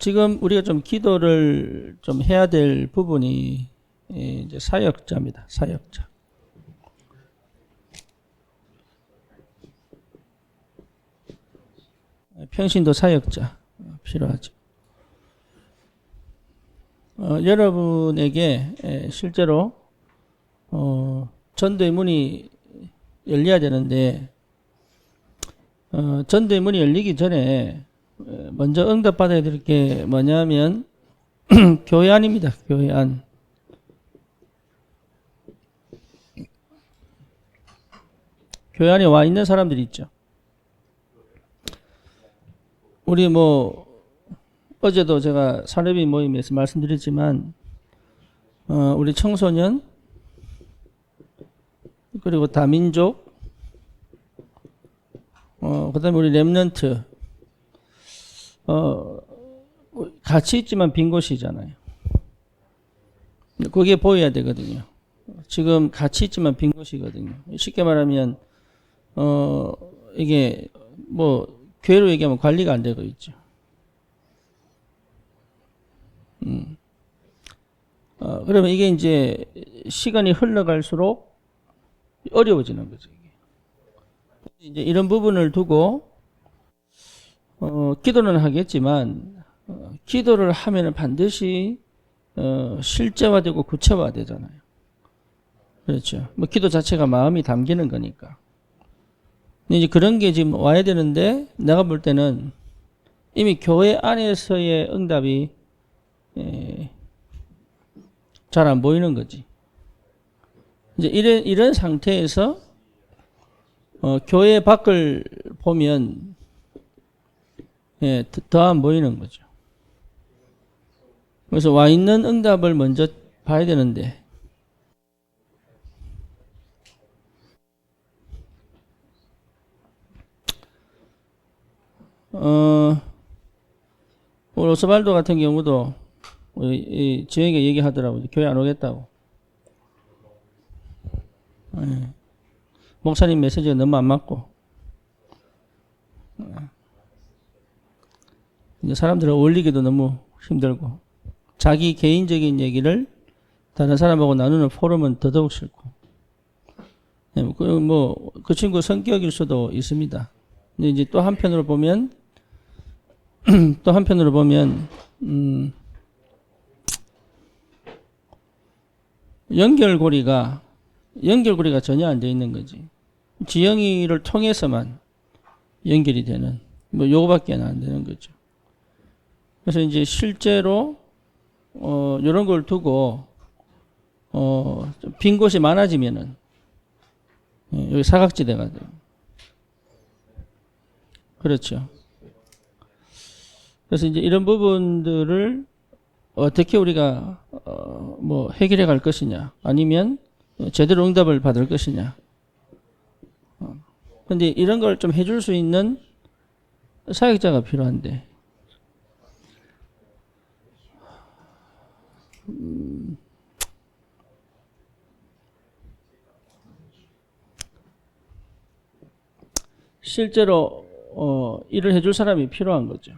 지금 우리가 좀 기도를 좀 해야 될 부분이 이제 사역자입니다. 사역자. 평신도 사역자 필요하죠. 여러분에게 실제로 전도의 문이 열려야 되는데 전도의 문이 열리기 전에 먼저 응답받아야 될 게 뭐냐면 교회 안입니다. 교회 안. 교회 안에 와 있는 사람들이 있죠. 우리 어제도 제가 사례비 모임에서 말씀드렸지만 우리 청소년 그리고 다민족 그다음에 우리 렘넌트 같이 있지만 빈 곳이잖아요. 그게 보여야 되거든요. 지금 같이 있지만 빈 곳이거든요. 쉽게 말하면 이게 교회로 얘기하면 관리가 안 되고 있죠. 그러면 이게 이제 시간이 흘러갈수록 어려워지는 거죠. 이제 이런 부분을 두고 기도는 하겠지만 기도를 하면은 반드시 실제화되고 구체화되잖아요. 그렇죠. 기도 자체가 마음이 담기는 거니까. 근데 이제 그런 게 지금 와야 되는데 내가 볼 때는 이미 교회 안에서의 응답이 잘 안 보이는 거지. 이제 이런 상태에서 교회 밖을 보면 더 안 보이는 거죠. 그래서 와 있는 응답을 먼저 봐야 되는데 오늘 오스발도 같은 경우도 우리 지영이가 얘기하더라고요. 교회 안 오겠다고. 목사님 메시지가 너무 안 맞고 이제 사람들을 어울리기도 너무 힘들고 자기 개인적인 얘기를 다른 사람하고 나누는 포럼은 더더욱 싫고 그 친구 성격일 수도 있습니다. 근데 이제 또 한편으로 보면 연결고리가 전혀 안 돼 있는 거지. 지영이를 통해서만 연결이 되는 요거밖에 안 되는 거죠. 그래서 이제 실제로 이런 걸 두고 빈 곳이 많아지면은 여기 사각지대가 돼요. 그렇죠. 그래서 이제 이런 부분들을 어떻게 우리가 해결해 갈 것이냐, 아니면 제대로 응답을 받을 것이냐. 근데 이런 걸 좀 해줄 수 있는 사역자가 필요한데, 실제로 일을 해줄 사람이 필요한 거죠.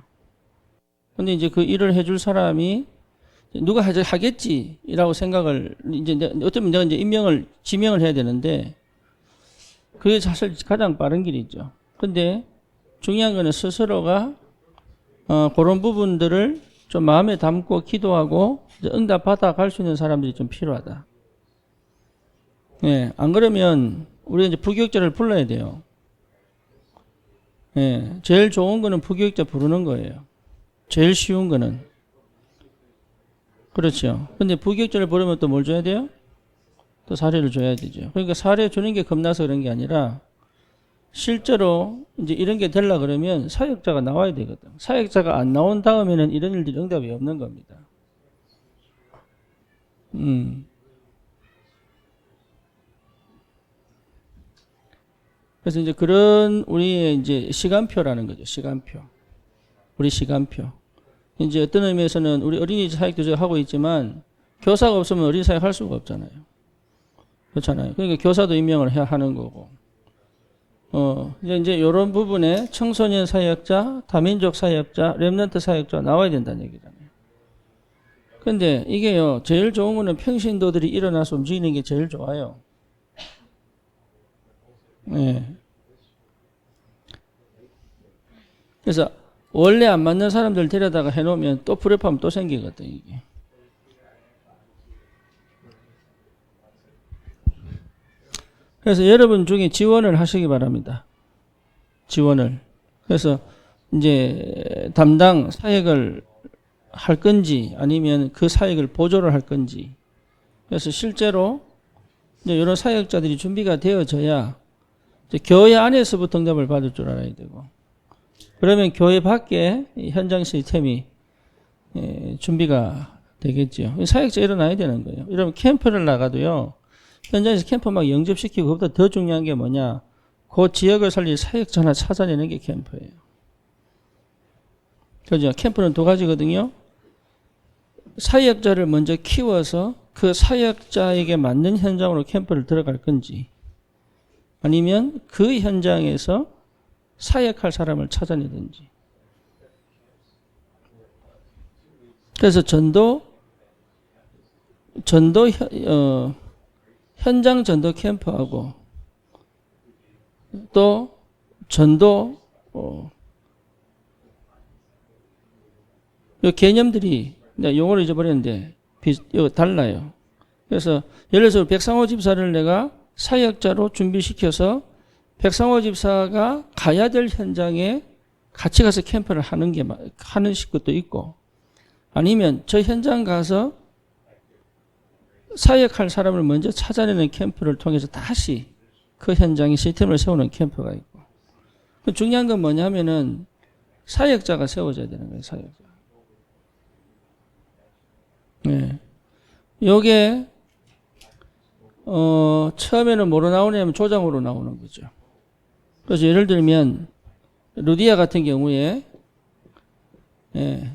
근데 이제 그 일을 해줄 사람이 누가 하겠지라고 생각을 이제 어쩌면 내가 이제 지명을 해야 되는데 그게 사실 가장 빠른 길이죠. 근데 중요한 거는 스스로가 그런 부분들을 좀 마음에 담고 기도하고 응답 받아 갈 수 있는 사람들이 좀 필요하다. 안 그러면 우리가 이제 부교육자를 불러야 돼요. 제일 좋은 거는 부교육자 부르는 거예요. 제일 쉬운 거는. 그렇죠. 근데 부교육자를 부르면 또 뭘 줘야 돼요? 또 사례를 줘야 되죠. 그러니까 사례 주는 게 겁나서 그런 게 아니라 실제로 이제 이런 게 되려 그러면 사역자가 나와야 되거든. 사역자가 안 나온 다음에는 이런 일들이 응답이 없는 겁니다. 그래서 이제 그런 우리의 이제 시간표라는 거죠. 시간표. 우리 시간표. 이제 어떤 의미에서는 우리 어린이 사역도 하고 있지만 교사가 없으면 어린이 사역 할 수가 없잖아요. 그렇잖아요. 그러니까 교사도 임명을 해야 하는 거고. 이제 이런 부분에 청소년 사역자, 다민족 사역자, 렘넌트 사역자 나와야 된다는 얘기잖아요. 근데 이게요, 제일 좋은 거는 평신도들이 일어나서 움직이는 게 제일 좋아요. 네. 그래서 원래 안 맞는 사람들 데려다가 해놓으면 또 불협화음 또 생기거든, 이게. 그래서 여러분 중에 지원을 하시기 바랍니다. 지원을. 그래서 이제 담당 사역을 할 건지 아니면 그 사역을 보조를 할 건지. 그래서 실제로 이제 이런 사역자들이 준비가 되어져야 이제 교회 안에서부터 응답을 받을 줄 알아야 되고, 그러면 교회 밖에 현장 시스템이 준비가 되겠죠. 사역자 일어나야 되는 거예요. 이러면 캠프를 나가도요, 현장에서 캠프 막 영접시키고, 그것보다 더 중요한 게 뭐냐, 그 지역을 살릴 사역자 하나 찾아내는 게 캠프예요. 그죠? 캠프는 두 가지거든요. 사역자를 먼저 키워서 그 사역자에게 맞는 현장으로 캠프를 들어갈 건지, 아니면 그 현장에서 사역할 사람을 찾아내든지. 그래서 현장 전도 캠프하고 또 전도 이 개념들이 내가 용어를 잊어버렸는데 이거 달라요. 그래서 예를 들어서 백상호 집사를 내가 사역자로 준비시켜서 백상호 집사가 가야 될 현장에 같이 가서 캠프를 하는 것도 있고, 아니면 저 현장 가서 사역할 사람을 먼저 찾아내는 캠프를 통해서 다시 그 현장에 시스템을 세우는 캠프가 있고. 중요한 건 뭐냐면은 사역자가 세워져야 되는 거예요, 사역자. 네. 요게, 처음에는 뭐로 나오냐면 조장으로 나오는 거죠. 그래서 예를 들면, 루디아 같은 경우에, 예.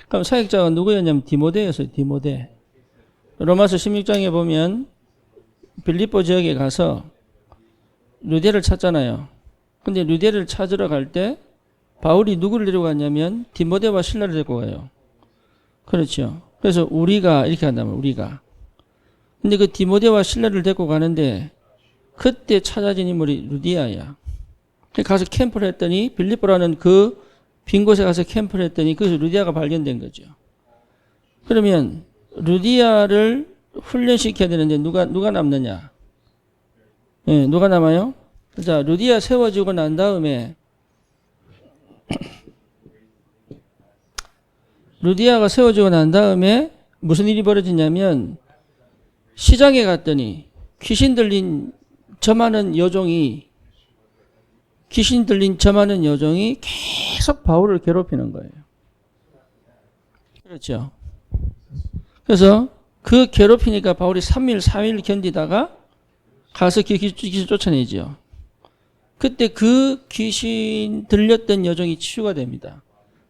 그럼 사역자가 누구였냐면 디모데였어요, 디모데. 로마서 16장에 보면 빌립보 지역에 가서 루디아를 찾잖아요. 근데 루디아를 찾으러 갈 때 바울이 누구를 데리고 갔냐면 디모데와 실라를 데리고 가요. 그렇죠. 그래서 우리가 이렇게 한다면 우리가. 근데 그 디모데와 실라를 데리고 가는데 그때 찾아진 인물이 루디아야. 가서 캠프를 했더니 빌립보라는 그 빈 곳에 가서 캠프를 했더니 그래서 루디아가 발견된 거죠. 그러면 루디아를 훈련시켜야 되는데 누가 남느냐? 예, 누가 남아요? 자, 루디아 세워지고 난 다음에 루디아가 세워지고 난 다음에 무슨 일이 벌어지냐면 시장에 갔더니 귀신 들린 저 많은 여종이 계속 바울을 괴롭히는 거예요. 그렇죠. 그래서 그 괴롭히니까 바울이 3일, 4일 견디다가 가서 귀신 쫓아내죠. 그때 그 귀신 들렸던 여종이 치유가 됩니다.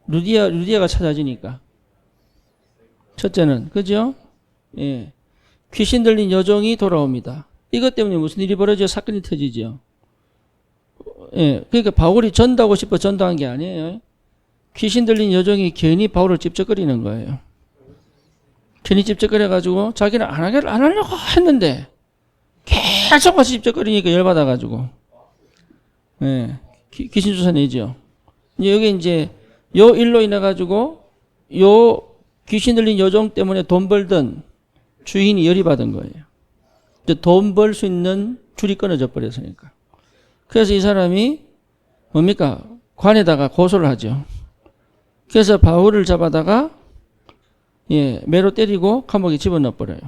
루디아가 찾아지니까. 첫째는, 그죠? 예. 귀신 들린 여종이 돌아옵니다. 이것 때문에 무슨 일이 벌어져 사건이 터지죠. 예. 그러니까 바울이 전도하고 싶어 전도한 게 아니에요. 귀신 들린 여종이 괜히 바울을 찝쩍거리는 거예요. 괜히 찝쩍거려가지고 자기는 안 하려고 했는데 계속 같이 찝쩍거리니까 열받아가지고, 예. 귀신 쫓아내죠. 여기 이제 요 일로 인해가지고 요 귀신 들린 여종 때문에 돈 벌던 주인이 열이 받은 거예요. 돈 벌 수 있는 줄이 끊어져 버렸으니까. 그래서 이 사람이 뭡니까? 관에다가 고소를 하죠. 그래서 바울을 잡아다가 매로 때리고 감옥에 집어넣어 버려요.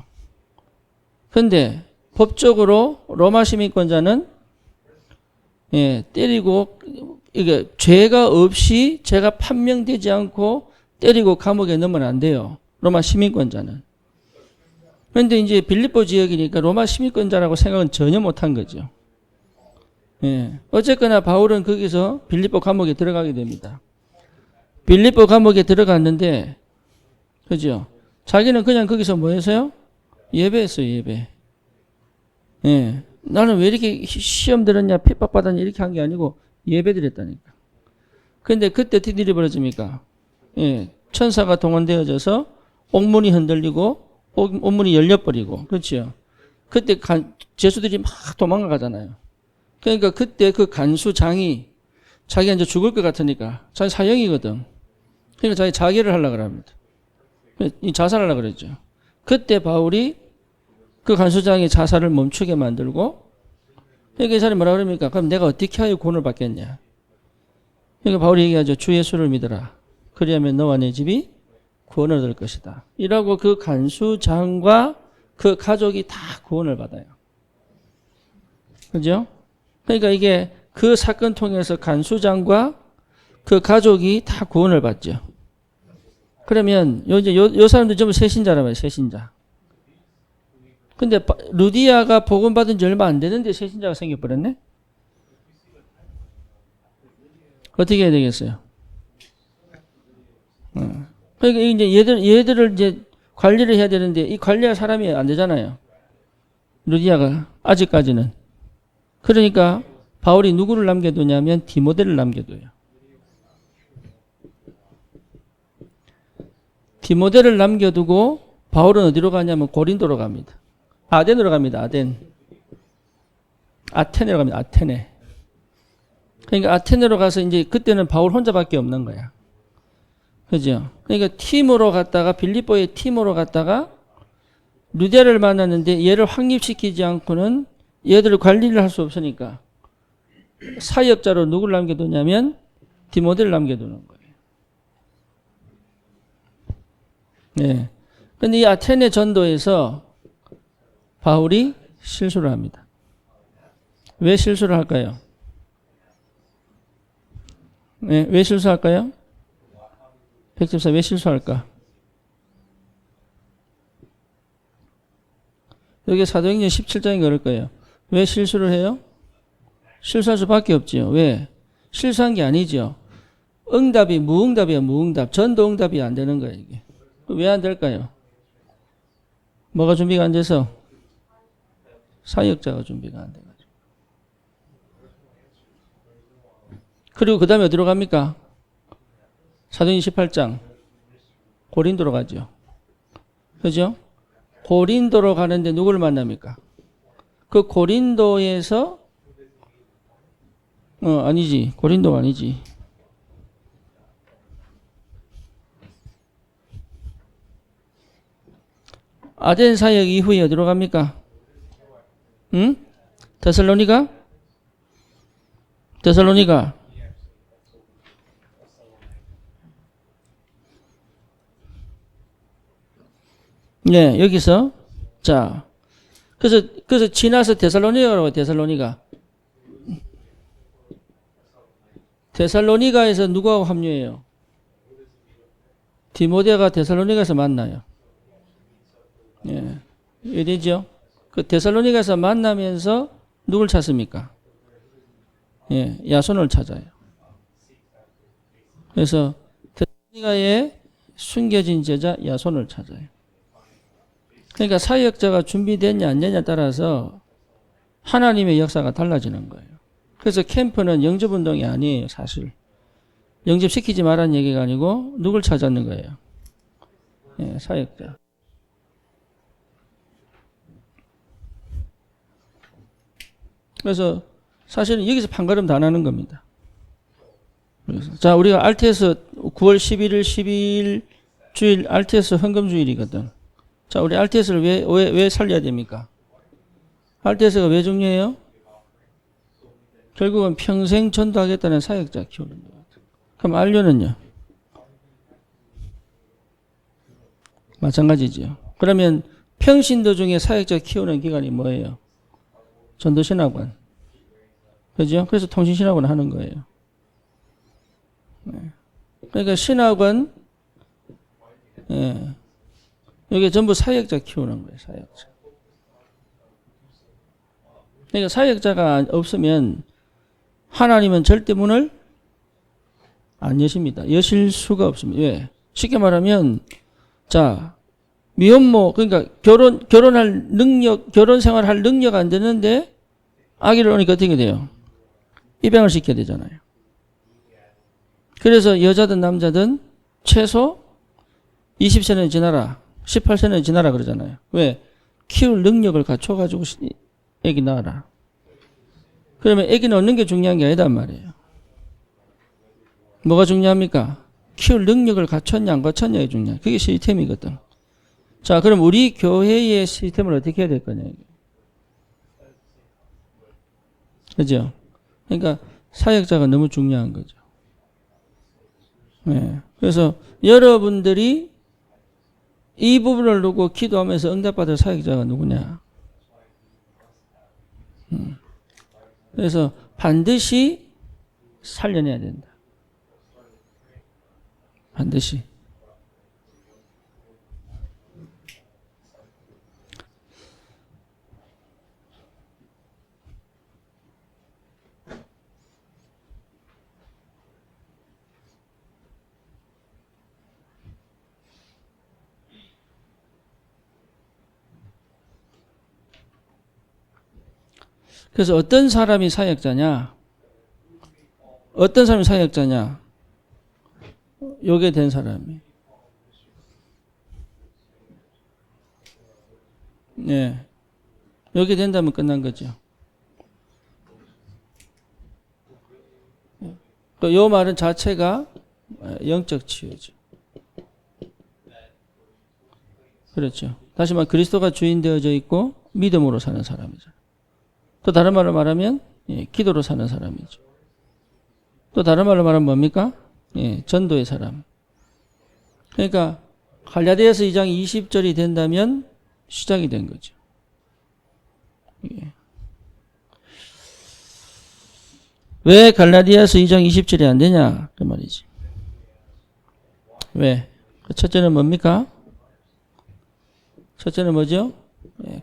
그런데 법적으로 로마 시민권자는 때리고 이게 죄가 없이 죄가 판명되지 않고 때리고 감옥에 넣으면 안 돼요. 로마 시민권자는. 그런데 이제 빌립보 지역이니까 로마 시민권자라고 생각은 전혀 못한 거죠. 어쨌거나 바울은 거기서 빌립보 감옥에 들어가게 됩니다. 빌립보 감옥에 들어갔는데, 그죠? 자기는 그냥 거기서 뭐 했어요? 예배했어요, 예배. 나는 왜 이렇게 시험 들었냐, 핍박 받았냐, 이렇게 한 게 아니고 예배 드렸다니까. 근데 그때 어떻게 일이 벌어집니까? 예. 천사가 동원되어져서 옥문이 흔들리고, 옥문이 열려버리고, 그렇죠. 그때 죄수들이 막 도망가잖아요. 그러니까 그때 그 간수장이 자기가 이제 죽을 것 같으니까, 자기 사형이거든. 그러니까 자기 자결을 하려고 합니다. 자살하려고 그랬죠. 그때 바울이 그 간수장이 자살을 멈추게 만들고, 그러니까 이 사람이 뭐라 그럽니까? 그럼 내가 어떻게 하여 구원을 받겠냐? 그러니까 바울이 얘기하죠. 주 예수를 믿어라. 그리하면 너와 내 집이 구원을 얻을 것이다. 이라고 그 간수장과 그 가족이 다 구원을 받아요. 그죠? 그러니까 이게 그 사건 통해서 간수장과 그 가족이 다 구원을 받죠. 그러면 요 사람들 전부 새신자란 말이에요. 새신자. 근데 루디아가 복음 받은 지 얼마 안 되는데 새신자가 생겨버렸네? 어떻게 해야 되겠어요? 그러니까 이제 얘들을 이제 관리를 해야 되는데 이 관리할 사람이 안 되잖아요. 루디아가 아직까지는. 그러니까 바울이 누구를 남겨두냐면 디모데를 남겨둬요. 디모데를 남겨두고 바울은 어디로 가냐면 고린도로 갑니다. 아덴으로 갑니다. 아덴. 아테네로 갑니다. 아테네. 그러니까 아테네로 가서 이제 그때는 바울 혼자밖에 없는 거야. 그죠? 그러니까 팀으로 갔다가 빌립보의 팀으로 갔다가 루디아를 만났는데 얘를 확립시키지 않고는 얘들을 관리를 할 수 없으니까 사역자로 누구를 남겨두냐면 디모데를 남겨두는 거예요. 네. 근데 이 아테네 전도에서 바울이 실수를 합니다. 왜 실수를 할까요? 네, 왜 실수할까요? 114, 왜 실수할까? 여기 사도행전 17장이 그럴 거예요. 왜 실수를 해요? 실수할 수밖에 없지요. 왜? 실수한 게 아니죠. 응답이 무응답이야, 무응답. 전도 응답이 안 되는 거예요, 이게. 왜 안 될까요? 뭐가 준비가 안 돼서? 사역자가 준비가 안 돼가지고. 그리고 그 다음에 어디로 갑니까? 사도행전 18장. 고린도로 가죠. 그죠? 고린도로 가는데 누구를 만납니까? 그 고린도에서 아니지. 고린도가 아니지. 아덴 사역 이후에 어디로 갑니까? 응? 데살로니가? 데살로니가. 네, 여기서. 자. 그래서 지나서 데살로니가라고, 데살로니가. 데살로니가에서 누구하고 합류해요? 디모데가 데살로니가에서 만나요. 예. 이해되죠? 그 데살로니가에서 만나면서 누굴 찾습니까? 예, 야손을 찾아요. 그래서 데살로니가에 숨겨진 제자 야손을 찾아요. 그러니까 사역자가 준비됐냐 안 되냐에 따라서 하나님의 역사가 달라지는 거예요. 그래서 캠프는 영접운동이 아니에요, 사실. 영접시키지 말라는 얘기가 아니고 누굴 찾았는 거예요? 예, 사역자. 그래서 사실은 여기서 판가름 다 나는 겁니다. 그래서 자, 우리가 RTS 9월 11일, 12일 주일 RTS 헌금주일이거든. 자, 우리 RTS를 왜 살려야 됩니까? RTS가 왜 중요해요? 결국은 평생 전도하겠다는 사역자 키우는 거예요. 그럼 알료는요? 마찬가지죠. 그러면 평신도 중에 사역자 키우는 기관이 뭐예요? 전도신학원. 그죠? 그래서 통신신학원 하는 거예요. 그러니까 신학원, 예. 이게 전부 사역자 키우는 거예요, 사역자. 그러니까 사역자가 없으면 하나님은 절대 문을 안 여십니다. 여실 수가 없습니다. 왜? 쉽게 말하면, 자, 미혼모, 그러니까 결혼 생활 할 능력 안 되는데 아기를 오니까 어떻게 돼요? 입양을 시켜야 되잖아요. 그래서 여자든 남자든 최소 20세는 지나라, 18세는 지나라 그러잖아요. 왜? 키울 능력을 갖춰가지고 애기 낳아라. 그러면 애기 낳는 게 중요한 게 아니단 말이에요. 뭐가 중요합니까? 키울 능력을 갖췄냐 안 갖췄냐가 중요해요. 그게 시스템이거든. 자, 그럼 우리 교회의 시스템을 어떻게 해야 될 거냐. 그죠? 그러니까 사역자가 너무 중요한 거죠. 네. 그래서 여러분들이 이 부분을 두고 기도하면서 응답받을 사역자가 누구냐. 그래서 반드시 살려내야 된다. 반드시. 그래서 어떤 사람이 사역자냐? 어떤 사람이 사역자냐? 요게 된 사람이. 네. 요게 된다면 끝난 거죠. 요 말은 자체가 영적 치유죠. 그렇죠. 다시 말해 그리스도가 주인 되어져 있고 믿음으로 사는 사람이죠. 또 다른 말로 말하면 기도로 사는 사람이죠. 또 다른 말로 말하면 뭡니까? 전도의 사람. 그러니까 갈라디아서 2장 20절이 된다면 시작이 된 거죠. 왜 갈라디아서 2장 20절이 안 되냐? 그 말이지. 왜? 첫째는 뭡니까? 첫째는 뭐죠?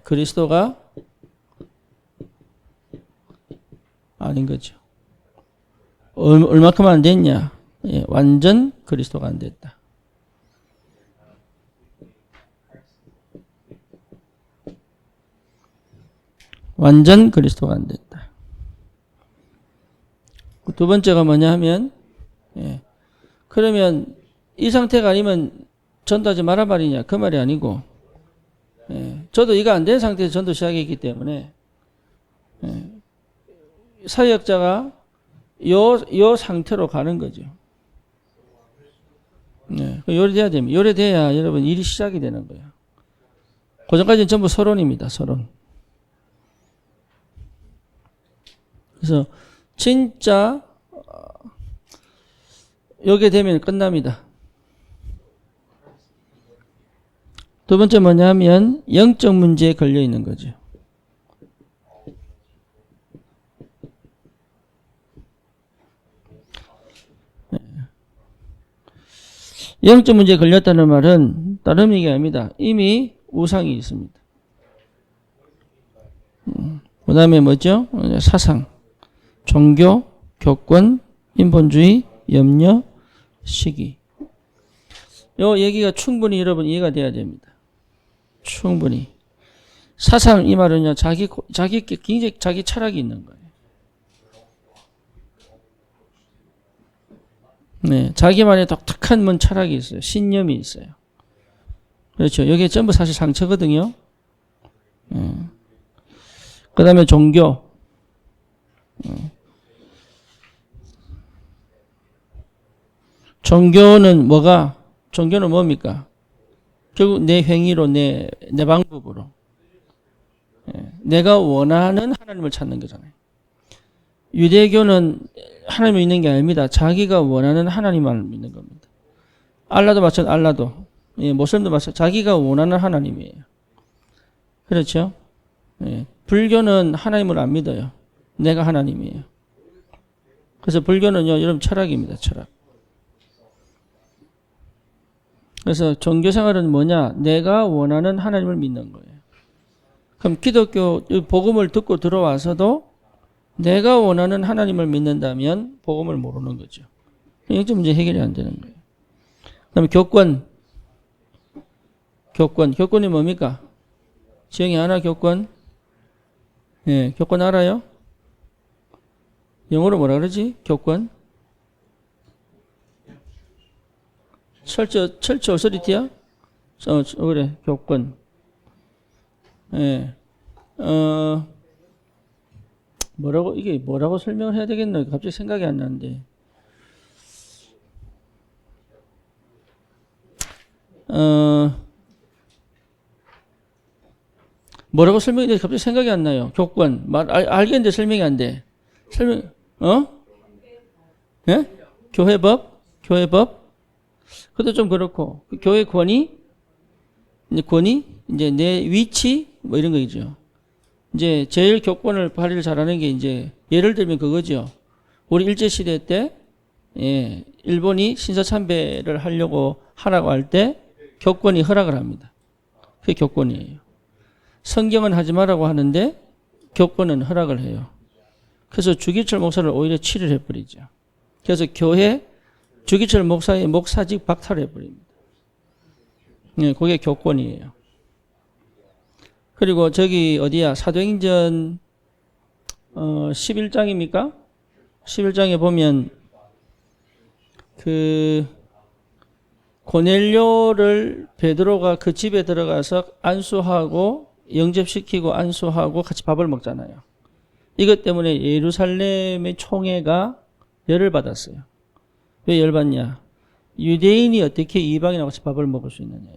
그리스도가 아닌 거죠. 얼마큼 안 됐냐? 완전 그리스도가 안 됐다. 완전 그리스도가 안 됐다. 두 번째가 뭐냐 하면, 그러면 이 상태가 아니면 전도하지 마라 말이냐? 그 말이 아니고, 저도 이거 안 된 상태에서 전도 시작했기 때문에, 사역자가 요 상태로 가는 거죠. 요래돼야 됩니다. 요래돼야 여러분 일이 시작이 되는 거예요. 그 전까지는 전부 서론입니다. 서론. 그래서 진짜 요게 되면 끝납니다. 두 번째 뭐냐면 영적 문제에 걸려 있는 거죠. 영적 문제에 걸렸다는 말은 다른 얘기가 아닙니다. 이미 우상이 있습니다. 그 다음에 뭐죠? 사상, 종교, 교권, 인본주의, 염려, 시기. 요 얘기가 충분히 여러분 이해가 돼야 됩니다. 충분히. 사상 이 말은요, 굉장히 자기 철학이 있는 거예요. 네, 자기만의 독특한 철학이 있어요. 신념이 있어요. 그렇죠. 여기에 전부 사실 상처거든요. 그 다음에 종교. 종교는 뭡니까? 결국 내 행위로, 내 방법으로. 내가 원하는 하나님을 찾는 거잖아요. 유대교는 하나님을 믿는 게 아닙니다. 자기가 원하는 하나님만 믿는 겁니다. 알라도 마찬가지, 알라도. 모슬림도 마찬가지, 자기가 원하는 하나님이에요. 그렇죠? 불교는 하나님을 안 믿어요. 내가 하나님이에요. 그래서 불교는요, 여러분 철학입니다. 철학. 그래서 종교 생활은 뭐냐? 내가 원하는 하나님을 믿는 거예요. 그럼 기독교 복음을 듣고 들어와서도 내가 원하는 하나님을 믿는다면 복음을 모르는 거죠. 영적 문제 해결이 안 되는 거예요. 그다음에 교권이 뭡니까? 지영이 아나 교권? 교권 알아요? 영어로 뭐라 그러지? 교권? 철저 어서리티야? 그래, 교권. 예. 이게 뭐라고 설명을 해야 되겠나? 갑자기 생각이 안 나는데. 뭐라고 설명이 돼? 갑자기 생각이 안 나요. 교권. 알겠는데 설명이 안 돼. 예? 교회법? 그것도 좀 그렇고. 교회 권위? 이제 내 위치? 뭐 이런 거죠. 이제 제일 교권을 발휘를 잘하는 게 이제 예를 들면 그거죠. 우리 일제시대 때, 예, 일본이 신사참배를 하라고 할 때 교권이 허락을 합니다. 그게 교권이에요. 성경은 하지 말라고 하는데 교권은 허락을 해요. 그래서 주기철 목사를 오히려 치료를 해버리죠. 그래서 교회 주기철 목사의 목사직 박탈을 해버립니다. 네, 그게 교권이에요. 그리고 저기 어디야? 사도행전 11장입니까? 11장에 보면 그 고넬료를 베드로가 그 집에 들어가서 안수하고 영접시키고 안수하고 같이 밥을 먹잖아요. 이것 때문에 예루살렘의 총회가 열을 받았어요. 왜 열받냐? 유대인이 어떻게 이방인하고 같이 밥을 먹을 수 있느냐.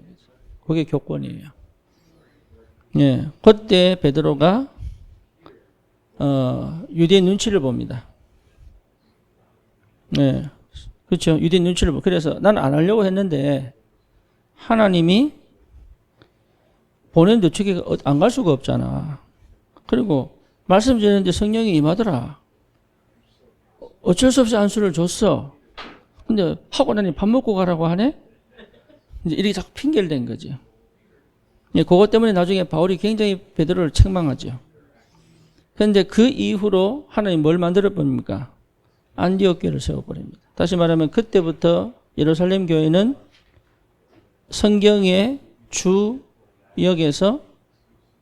그게 교권이에요. 예, 그때 베드로가 유대인 눈치를 봅니다. 네, 그렇죠. 유대인 눈치를 보고 그래서 난 안 하려고 했는데 하나님이 보냈는데 어떻게 안 갈 수가 없잖아. 그리고 말씀 드렸는데 성령이 임하더라. 어쩔 수 없이 안수를 줬어. 근데 하고 나니 밥 먹고 가라고 하네? 이제 이렇게 자꾸 핑계를 댄 거지. 예, 그것 때문에 나중에 바울이 굉장히 베드로를 책망하죠. 그런데 그 이후로 하나님 뭘 만들어 버립니까? 안디옥 교회를 세워버립니다. 다시 말하면 그때부터 예루살렘 교회는 성경의 주역에서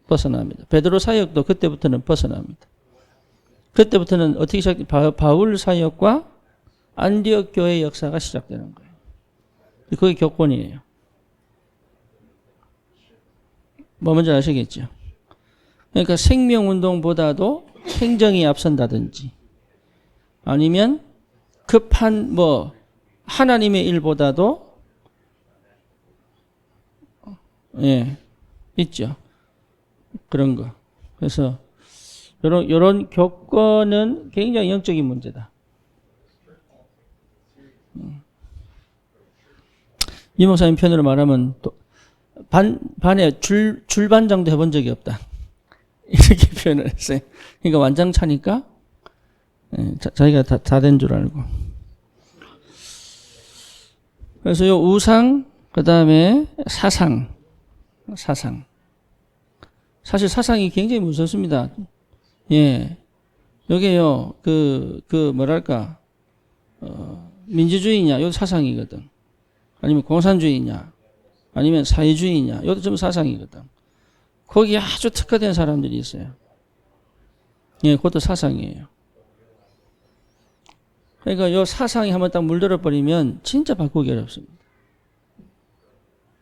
벗어납니다. 베드로 사역도 그때부터는 벗어납니다. 그때부터는 어떻게 시작? 바울 사역과 안디옥 교회의 역사가 시작되는 거예요. 그게 교권이에요. 뭐 뭔지 아시겠죠? 그러니까 생명운동보다도 행정이 앞선다든지 아니면 급한 하나님의 일보다도 예, 있죠. 그런 거. 그래서 요런 교권은 굉장히 영적인 문제다. 이 목사님 편으로 말하면 또 반에 줄반장도 해본 적이 없다. 이렇게 표현을 했어요. 그러니까 완장차니까 자기가 다 된 줄 알고. 그래서 요 우상, 그 다음에 사상. 사실 사상이 굉장히 무섭습니다. 예. 요게요, 뭐랄까, 민주주의냐, 이것도 사상이거든. 아니면 공산주의냐, 아니면 사회주의냐, 이것도 좀 사상이거든. 거기에 아주 특화된 사람들이 있어요. 예, 그것도 사상이에요. 그러니까 요 사상이 한번 딱 물들어 버리면 진짜 바꾸기 어렵습니다.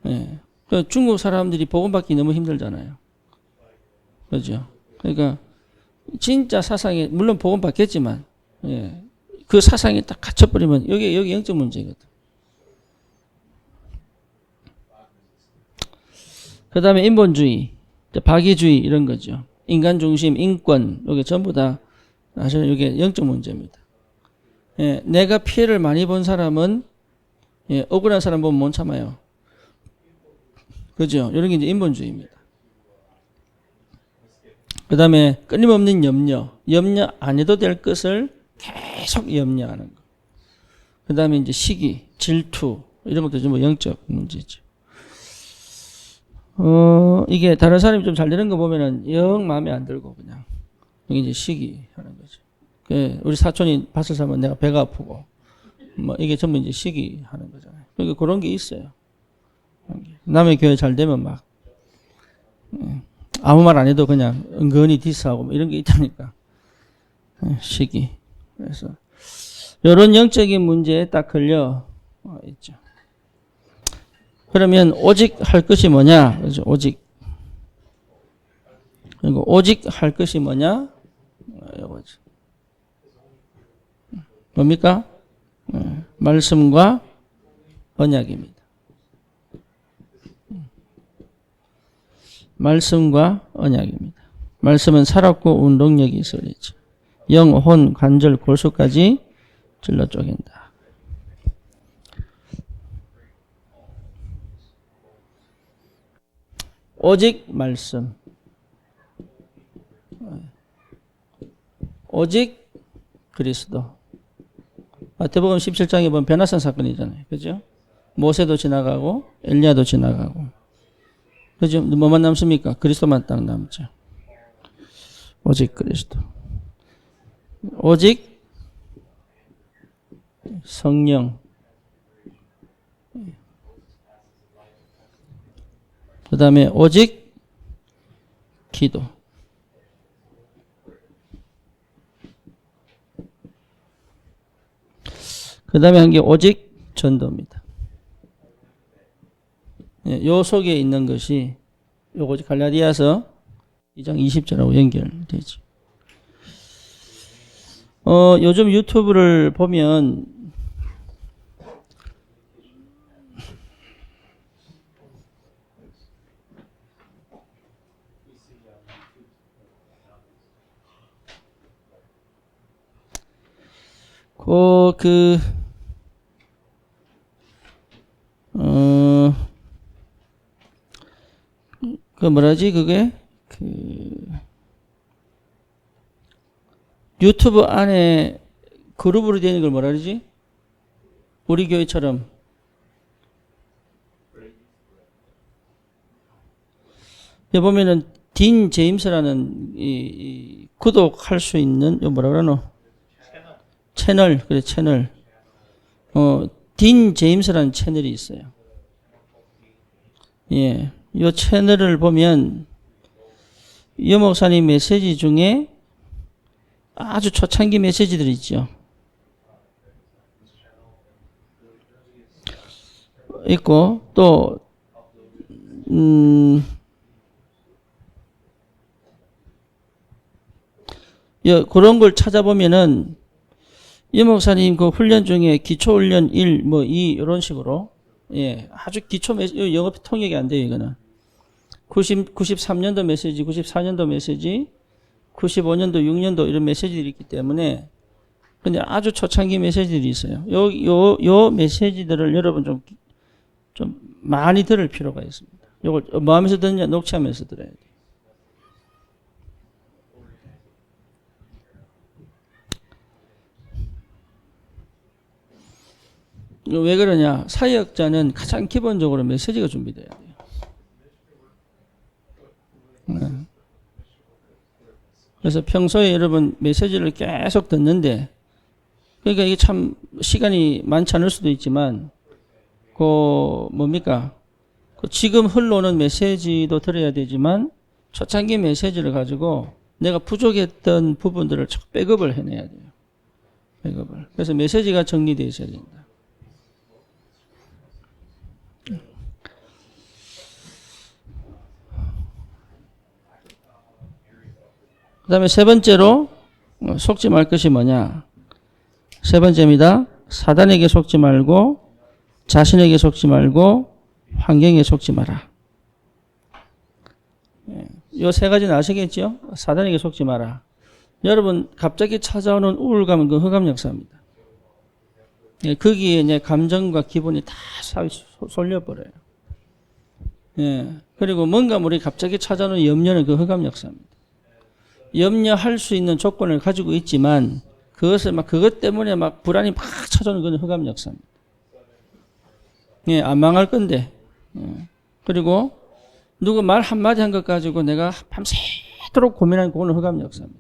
예. 그러니까 중국 사람들이 복음받기 너무 힘들잖아요. 그죠? 그러니까 진짜 사상에 물론 복음받겠지만 예. 그 사상이 딱 갇혀버리면 여기 영적 문제거든. 그 다음에 인본주의, 박애주의 이런 거죠. 인간 중심, 인권, 이게 전부 다 사실 이게 영적 문제입니다. 예, 내가 피해를 많이 본 사람은 예, 억울한 사람 보면 못 참아요. 그죠? 이런 게 이제 인본주의입니다. 그 다음에 끊임없는 염려 안 해도 될 것을 계속 염려하는 거. 그 다음에 이제 시기, 질투 이런 것도 좀 영적 문제죠. 이게 다른 사람이 좀 잘 되는 거 보면은 영 마음에 안 들고 그냥 이게 이제 시기 하는 거죠. 우리 사촌이 밭을 사면 내가 배가 아프고 뭐 이게 전부 이제 시기 하는 거잖아요. 그러니까 그런 게 있어요. 남의 교회 잘 되면 막 아무 말 안 해도 그냥 은근히 디스하고 뭐 이런 게 있다니까. 시기. 그래서 이런 영적인 문제에 딱 걸려 있죠. 그러면 오직 할 것이 뭐냐? 그죠? 오직. 그리고 오직 할 것이 뭐냐? 이거죠. 뭡니까? 말씀과 언약입니다. 말씀과 언약입니다. 말씀은 살았고 운동력이 있어야죠. 영, 혼, 관절, 골수까지 찔러 쪼갠다. 오직 말씀. 오직 그리스도. 마태복음 17장에 보면 변화산 사건이잖아요. 그죠? 모세도 지나가고 엘리야도 지나가고. 그죠? 뭐만 남습니까? 그리스도만 딱 남죠. 오직 그리스도. 오직 성령. 그 다음에 오직 기도. 그 다음에 한 게 오직 전도입니다. 요 속에 있는 것이 요거 갈라디아서 2장 20절하고 연결되죠. 요즘 유튜브를 보면 뭐라지, 그게? 유튜브 안에 그룹으로 되는 걸 뭐라 그러지? 우리 교회처럼. 여기 보면은, 딘 제임스라는, 구독할 수 있는, 요 뭐라 그러노? 채널, 그래, 채널. 딘 제임스라는 채널이 있어요. 예. 요 채널을 보면, 이 목사님 메시지 중에 아주 초창기 메시지들이 있죠. 있고, 또, 그런 걸 찾아보면은, 이 목사님 그 훈련 중에 기초훈련 1, 뭐 2, 이런 식으로, 예, 아주 기초 메시지, 영어 통역이 안 돼요, 이거는. 93년도 메시지, 94년도 메시지, 95년도, 6년도 이런 메시지들이 있기 때문에, 근데 아주 초창기 메시지들이 있어요. 요 메시지들을 여러분 좀 많이 들을 필요가 있습니다. 요걸 뭐 하면서 듣냐? 녹취하면서 들어야 돼요. 왜 그러냐? 사역자는 가장 기본적으로 메시지가 준비돼야 돼요. 그래서 평소에 여러분 메시지를 계속 듣는데, 그러니까 이게 참 시간이 많지 않을 수도 있지만, 뭡니까? 지금 흘러오는 메시지도 들어야 되지만, 초창기 메시지를 가지고 내가 부족했던 부분들을 백업을 해내야 돼요. 백업을. 그래서 메시지가 정리되어 있어야 된다. 그 다음에 세 번째로 속지 말 것이 뭐냐. 세 번째입니다. 사단에게 속지 말고 자신에게 속지 말고 환경에 속지 마라. 이 세 가지는 아시겠죠? 사단에게 속지 마라. 여러분 갑자기 찾아오는 우울감은 그 흑암 역사입니다. 거기에 이제 감정과 기분이 다 쏠려버려요. 그리고 뭔가 우리 갑자기 찾아오는 염려는 그 흑암 역사입니다. 염려할 수 있는 조건을 가지고 있지만 그것 때문에 막 불안이 막 찾아오는 건 흑암 역사입니다. 안 망할 건데. 그리고 누구 말 한마디 한 것 가지고 내가 밤새도록 고민하는 그거는 흑암 역사입니다.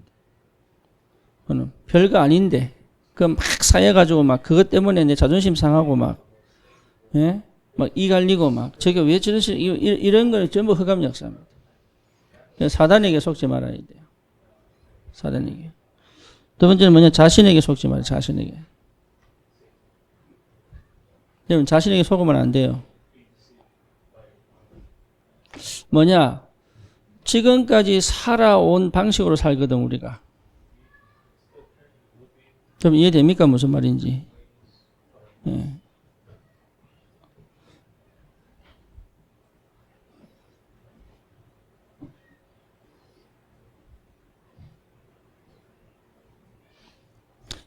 그거는 별거 아닌데 막 쌓여가지고 막 그것 때문에 내 자존심 상하고 막 이 갈리고 막 저게 왜 저런 이런 건 전부 흑암 역사입니다. 사단에게 속지 말아야 돼요. 사단에게. 두 번째는 뭐냐? 자신에게 속지 말아요. 자신에게. 여러분 자신에게 속으면 안 돼요. 뭐냐? 지금까지 살아온 방식으로 살거든 우리가. 좀 이해됩니까? 무슨 말인지. 예.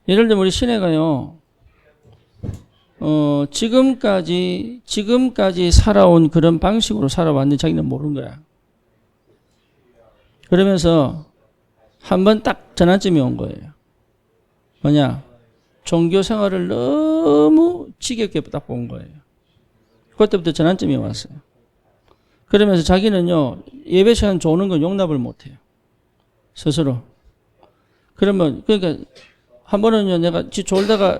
예를 들면 우리 시내가요. 지금까지 살아온 그런 방식으로 살아왔는데 자기는 모르는 거야. 그러면서 한번 딱 전환점이 온 거예요. 뭐냐? 종교 생활을 너무 지겹게 딱 본 거예요. 그때부터 전환점이 왔어요. 그러면서 자기는요, 예배 시간 조는 건 용납을 못 해요. 스스로. 그러면, 그러니까, 한 번은요, 내가 졸다가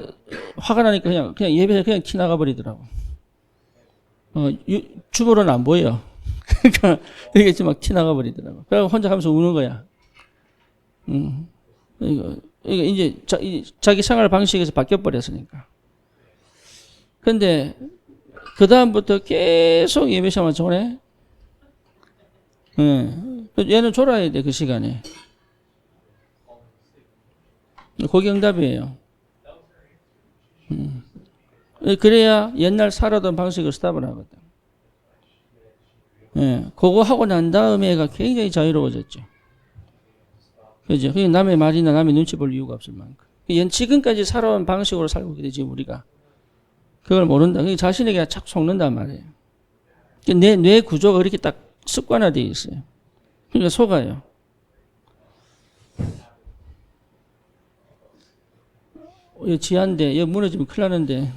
화가 나니까 그냥 예배에 그냥 티 나가 버리더라고. 주보로는 안 보여. 그러니까, 이게 막 티 나가 버리더라고. 그래서 혼자 하면서 우는 거야. 이거 이제 자기 생활 방식에서 바뀌어 버렸으니까. 근데, 그다음부터 계속 예배 시간만 조네? 얘는 졸아야 돼, 그 시간에. 거기 응답이에요. 그래야 옛날 살아던 방식을 스탑을 하거든. 그거 하고 난 다음에 가 굉장히 자유로워졌죠. 그죠? 그게 남의 말이나 남의 눈치 볼 이유가 없을 만큼. 얘는 지금까지 살아온 방식으로 살고 있거든, 지금 우리가. 그걸 모른다. 그게 자신에게 착 속는단 말이에요. 뇌 구조가 그렇게 딱 습관화되어 있어요. 그러니까 속아요. 여기 지하인데, 여기 무너지면 큰일 나는데.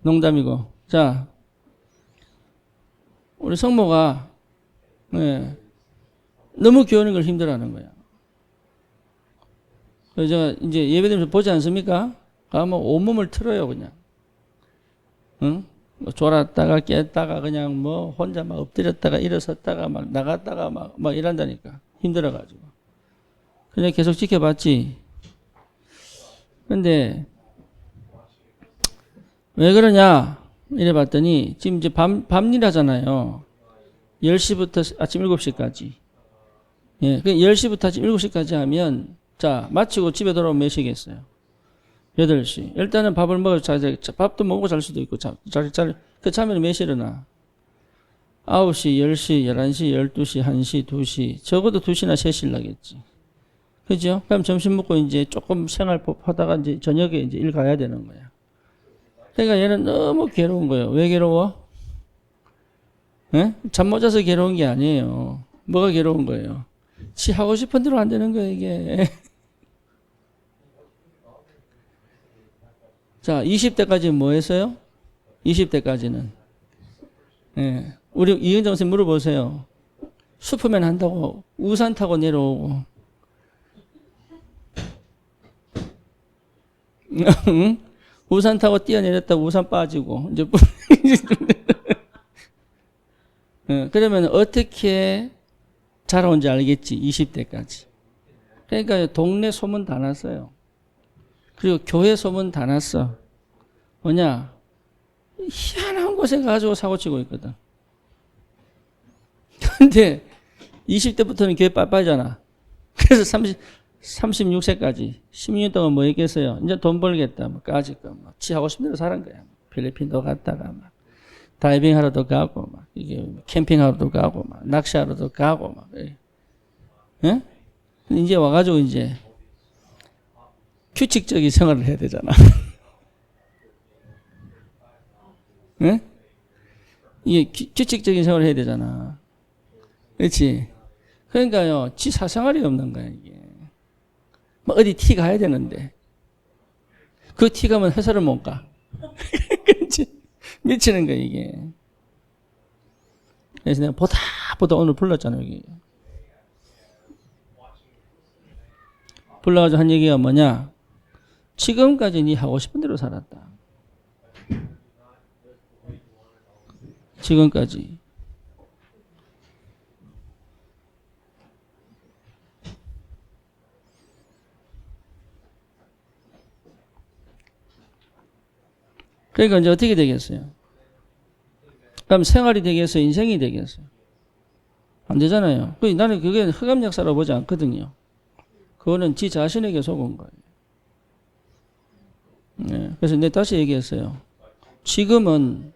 농담이고. 자, 우리 성모가, 너무 교하는 걸 힘들어하는 거야. 그래서 제가 이제 예배드리면서 보지 않습니까? 가면 온몸을 틀어요, 그냥. 응? 졸았다가 깼다가 그냥 뭐 혼자 막 엎드렸다가 일어섰다가 막 나갔다가 막 이런다니까. 힘들어가지고. 그냥 계속 지켜봤지. 근데 왜 그러냐 이래 봤더니 지금 이제 밤일 하잖아요. 10시부터 아침 7시까지. 예, 그 10시부터 아침 7시까지 하면 자 마치고 집에 돌아오면 몇 시겠어요? 8시. 일단은 밥을 먹어 밥도 먹고 잘 수도 있고 그 자면 몇 시에 일어나? 9시, 10시, 11시, 12시, 1시, 2시 적어도 2시나 3시 나겠지. 그죠? 그럼 점심 먹고 이제 조금 생활 하다가 이제 저녁에 이제 일 가야 되는 거야. 그러니까 얘는 너무 괴로운 거예요. 왜 괴로워? 잠 못 자서 괴로운 게 아니에요. 뭐가 괴로운 거예요? 지 하고 싶은 대로 안 되는 거예요, 이게. 자, 20대까지는 뭐 했어요? 20대까지는. 예. 우리 이은정 선생님 물어보세요. 슈퍼맨 한다고 우산 타고 내려오고. 우산 타고 뛰어내렸다 우산 빠지고 이제 그러면 어떻게 자라온지 알겠지. 20대까지. 그러니까 동네 소문 다 났어요. 그리고 교회 소문 다 났어. 뭐냐? 희한한 곳에 가지고 사고치고 있거든. 근데 20대부터는 교회 빠빠잖아. 그래서 36세까지 16년 동안 뭐 했겠어요? 이제 돈 벌겠다. 뭐 까짓 거. 막 지 하고 싶은 대로 사는 거야. 필리핀도 갔다가 막 다이빙 하러도 가고 막 이게 캠핑 하러도 가고 막 낚시하러도 가고 막. 예? 이제 와가지고 이제 규칙적인 생활을 해야 되잖아. 예? 이게 규칙적인 생활을 해야 되잖아. 그렇지? 그러니까요, 지 사생활이 없는 거야, 이게. 뭐 어디 티 가야 되는데. 그 티 가면 회사를 못 가. 그렇지? 미치는 거야, 이게. 그래서 내가 보다 오늘 불렀잖아, 여기. 불러가지고 한 얘기가 뭐냐? 지금까지 네 하고 싶은 대로 살았다. 지금까지. 그러니까 이제 어떻게 되겠어요? 그럼 생활이 되겠어요? 인생이 되겠어요? 안 되잖아요. 나는 그게 흑암 역사로 보지 않거든요. 그거는 지 자신에게 속은 거예요. 네. 그래서 내가 다시 얘기했어요. 지금은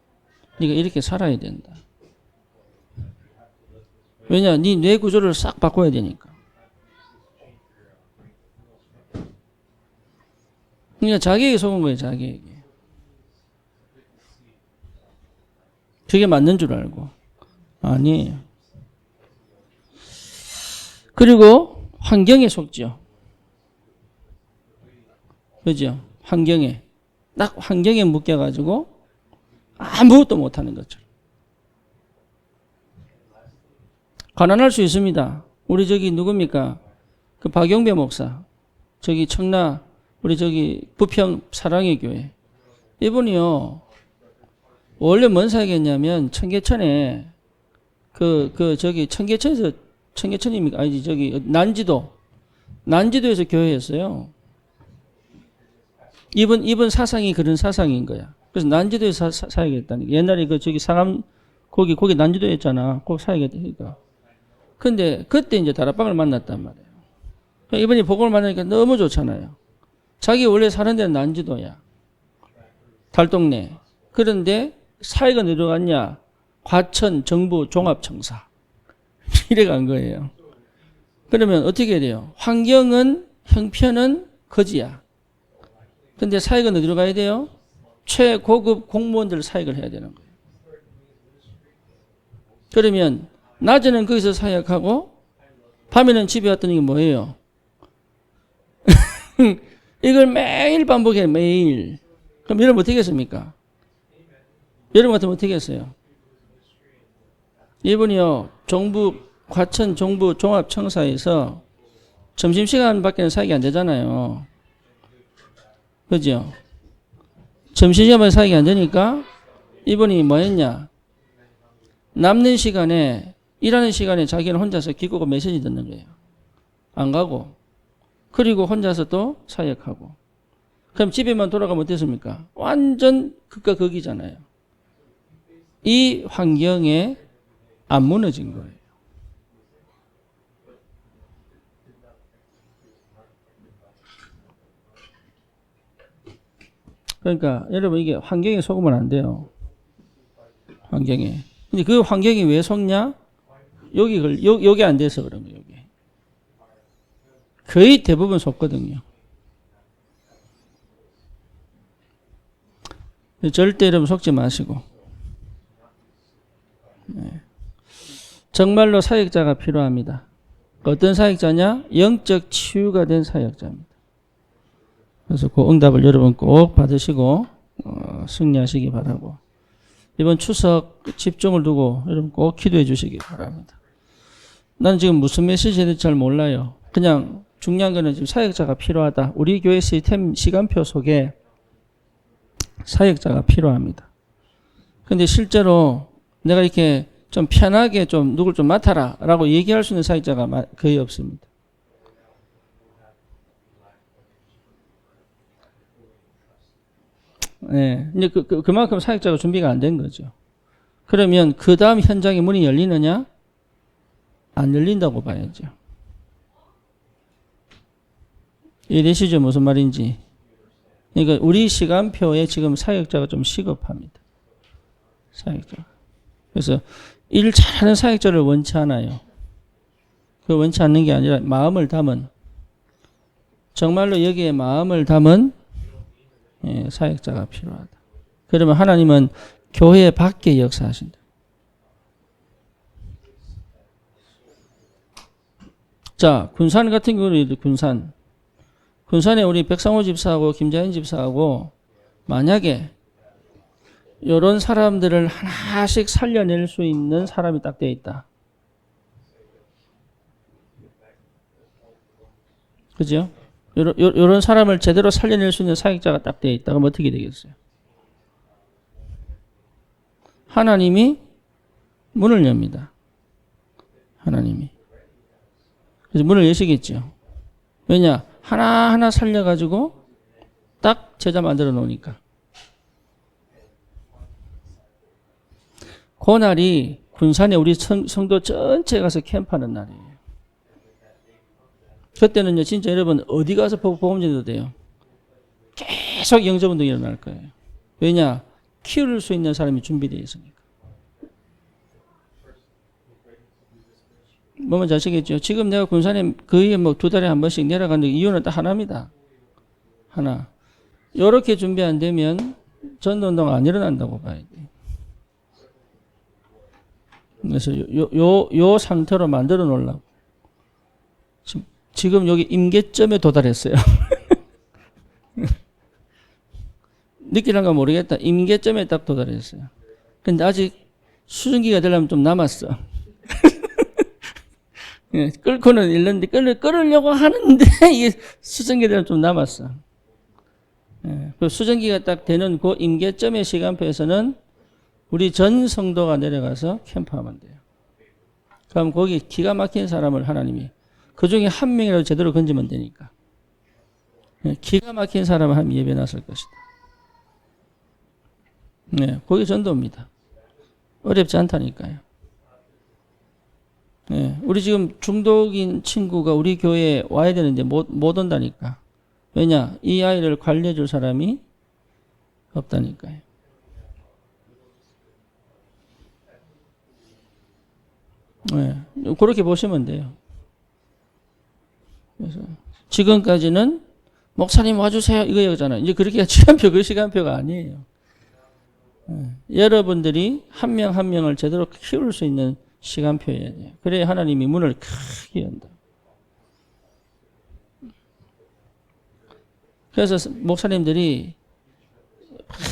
네가 이렇게 살아야 된다. 왜냐? 네 뇌 구조를 싹 바꿔야 되니까. 그러니까 자기에게 속은 거예요. 자기에게. 그게 맞는 줄 알고. 아니에요. 그리고 환경에 속죠. 그죠? 환경에. 딱 환경에 묶여가지고 아무것도 못하는 것처럼. 가난할 수 있습니다. 우리 저기 누굽니까? 그 박용배 목사. 저기 청라, 우리 저기 부평 사랑의 교회. 이분이요. 원래 뭔 사역했냐면 청계천에 저기 청계천입니까? 아니지, 저기 난지도에서 교회였어요. 이번 사상이 그런 사상인 거야. 그래서 난지도에서 사역했다니까. 옛날에 저기 상암 거기 난지도였잖아. 거기 사역했다니까. 근데 그때 이제 다락방을 만났단 말이에요. 이번에 복음을 만나니까 너무 좋잖아요. 자기 원래 사는 데는 난지도야. 달동네. 그런데 사회가 어디로 갔냐? 과천 정부 종합청사. 이래 간 거예요. 그러면 어떻게 해야 돼요? 환경은, 형편은 거지야. 근데 사역은 어디로 가야 돼요? 최고급 공무원들 사역을 해야 되는 거예요. 그러면 낮에는 거기서 사역하고 밤에는 집에 왔더니 이게 뭐예요? 이걸 매일 반복해요. 매일. 그럼 여러분 어떻게 했습니까? 여러분 같으면 어떻게 했어요? 이분이요. 과천 정부 종합청사에서 점심시간밖에 사역이 안 되잖아요. 그죠? 점심시간밖에 사역이 안 되니까 이분이 뭐 했냐? 남는 시간에, 일하는 시간에 자기는 혼자서 기고가 메시지 듣는 거예요. 안 가고. 그리고 혼자서 또 사역하고. 그럼 집에만 돌아가면 어땠습니까? 완전 극과 극이잖아요. 이 환경에 안 무너진 거예요. 그러니까 여러분 이게 환경에 속으면 안 돼요. 환경에. 근데 그 환경이 왜 속냐? 여기 안 돼서 그런 거예요. 여기. 거의 대부분 속거든요. 절대 여러분 속지 마시고. 네. 정말로 사역자가 필요합니다. 어떤 사역자냐? 영적 치유가 된 사역자입니다. 그래서 그 응답을 여러분 꼭 받으시고 승리하시기 바라고. 이번 추석 집중을 두고 여러분 꼭 기도해 주시기 바랍니다. 나는 지금 무슨 메시지에 대해서 잘 몰라요. 그냥 중요한 거는 지금 사역자가 필요하다. 우리 교회 시스템 시간표 속에 사역자가 필요합니다. 근데 실제로 내가 이렇게 좀 편하게 좀 누굴 좀 맡아라 라고 얘기할 수 있는 사역자가 거의 없습니다. 네. 이제 그만큼 사역자가 준비가 안 된 거죠. 그러면 그 다음 현장의 문이 열리느냐? 안 열린다고 봐야죠. 이해되시죠? 무슨 말인지. 그러니까 우리 시간표에 지금 사역자가 좀 시급합니다. 사역자. 그래서 일 잘하는 사역자를 원치 않아요. 그 원치 않는 게 아니라 마음을 담은, 정말로 여기에 마음을 담은 사역자가 필요하다. 그러면 하나님은 교회 밖에 역사하신다. 자, 군산 같은 경우는 군산에 우리 백상호 집사하고 김자인 집사하고 만약에 이런 사람들을 하나씩 살려낼 수 있는 사람이 딱 되어 있다. 그죠? 이런 사람을 제대로 살려낼 수 있는 사역자가 딱 되어 있다. 그럼 어떻게 되겠어요? 하나님이 문을 엽니다. 하나님이. 그래서 문을 여시겠죠. 왜냐? 하나하나 살려가지고 딱 제자 만들어 놓으니까. 그날이 군산에 우리 성도 전체 가서 캠프하는 날이에요. 그때는요, 진짜 여러분 어디 가서 복음전도 돼요. 계속 영접운동이 일어날 거예요. 왜냐? 키울 수 있는 사람이 준비되어 있으니까. 뭐만 아시겠죠? 지금 내가 군산에 거의 뭐 2달에 한 번씩 내려가는 이유는 딱 하나입니다. 하나. 요렇게 준비 안 되면 전도운동 안 일어난다고 봐야 돼. 그래서 요 상태로 만들어 놓으려고. 지금 여기 임계점에 도달했어요. 느끼는가 모르겠다. 임계점에 딱 도달했어요. 근데 아직 수증기가 되려면 좀 남았어. 끓고는 있는데 끓으려고 하는데 이게 수증기가 되려면 좀 남았어. 그 수증기가 딱 되는 그 임계점의 시간표에서는 우리 전 성도가 내려가서 캠프하면 돼요. 그럼 거기 기가 막힌 사람을 하나님이 그 중에 한 명이라도 제대로 건지면 되니까. 기가 막힌 사람을 하나님 예배 놨을 것이다. 네, 거기 전도입니다. 어렵지 않다니까요. 네, 우리 지금 중독인 친구가 우리 교회에 와야 되는데 못 온다니까. 왜냐? 이 아이를 관리해 줄 사람이 없다니까요. 네, 그렇게 보시면 돼요. 그래서 지금까지는 목사님 와주세요 이거였잖아요. 이제 그렇게 시간표 그 시간표가 아니에요. 여러분들이 한 명 한 명을 제대로 키울 수 있는 시간표여야 돼요. 그래야 하나님이 문을 크게 연다. 그래서 목사님들이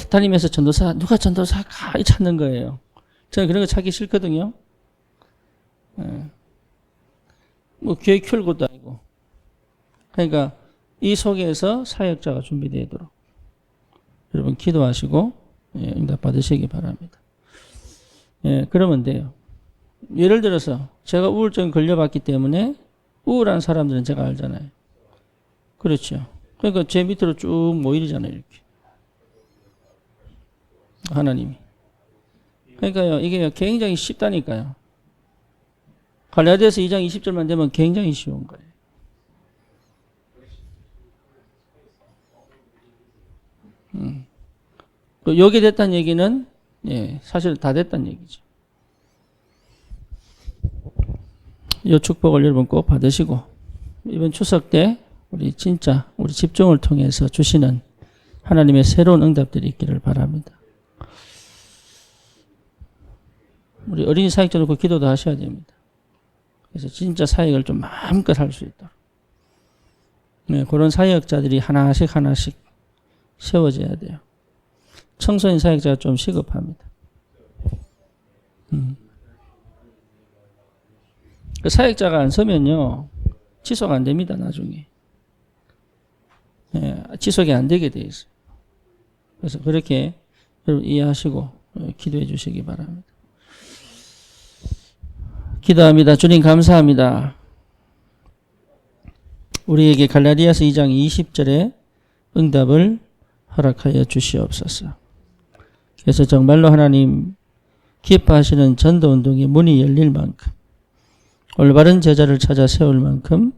다니면서 전도사 누가 전도사 가히 찾는 거예요. 저는 그런 거 찾기 싫거든요. 뭐 교회 키울 것도 아니고. 그러니까 이 속에서 사역자가 준비되도록 여러분 기도하시고 응답 받으시기 바랍니다. 그러면 돼요. 예를 들어서 제가 우울증 걸려봤기 때문에 우울한 사람들은 제가 알잖아요. 그렇죠. 그러니까 제 밑으로 쭉 모이잖아요. 이렇게. 하나님이. 그러니까요. 이게 굉장히 쉽다니까요. 갈라디아서 2장 20절만 되면 굉장히 쉬운 거예요. 여기 됐다는 얘기는 사실 다 됐다는 얘기죠. 이 축복을 여러분 꼭 받으시고 이번 추석 때 우리 진짜 우리 집중을 통해서 주시는 하나님의 새로운 응답들이 있기를 바랍니다. 우리 어린이 사역자 놓고 기도도 하셔야 됩니다. 그래서 진짜 사역을 좀 마음껏 할 수 있도록. 그런 사역자들이 하나씩 세워져야 돼요. 청소년 사역자가 좀 시급합니다. 그 사역자가 안 서면요, 지속 안 됩니다, 나중에. 지속이 안 되게 돼 있어요. 그래서 그렇게 여러분 이해하시고 기도해 주시기 바랍니다. 기도합니다. 주님 감사합니다. 우리에게 갈라디아서 2장 20절에 응답을 허락하여 주시옵소서. 그래서 정말로 하나님 기뻐하시는 전도운동의 문이 열릴 만큼 올바른 제자를 찾아 세울 만큼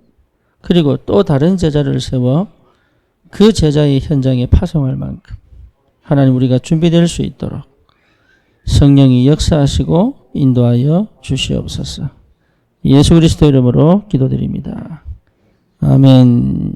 그리고 또 다른 제자를 세워 그 제자의 현장에 파송할 만큼 하나님 우리가 준비될 수 있도록 성령이 역사하시고 인도하여 주시옵소서. 예수 그리스도 이름으로 기도드립니다. 아멘.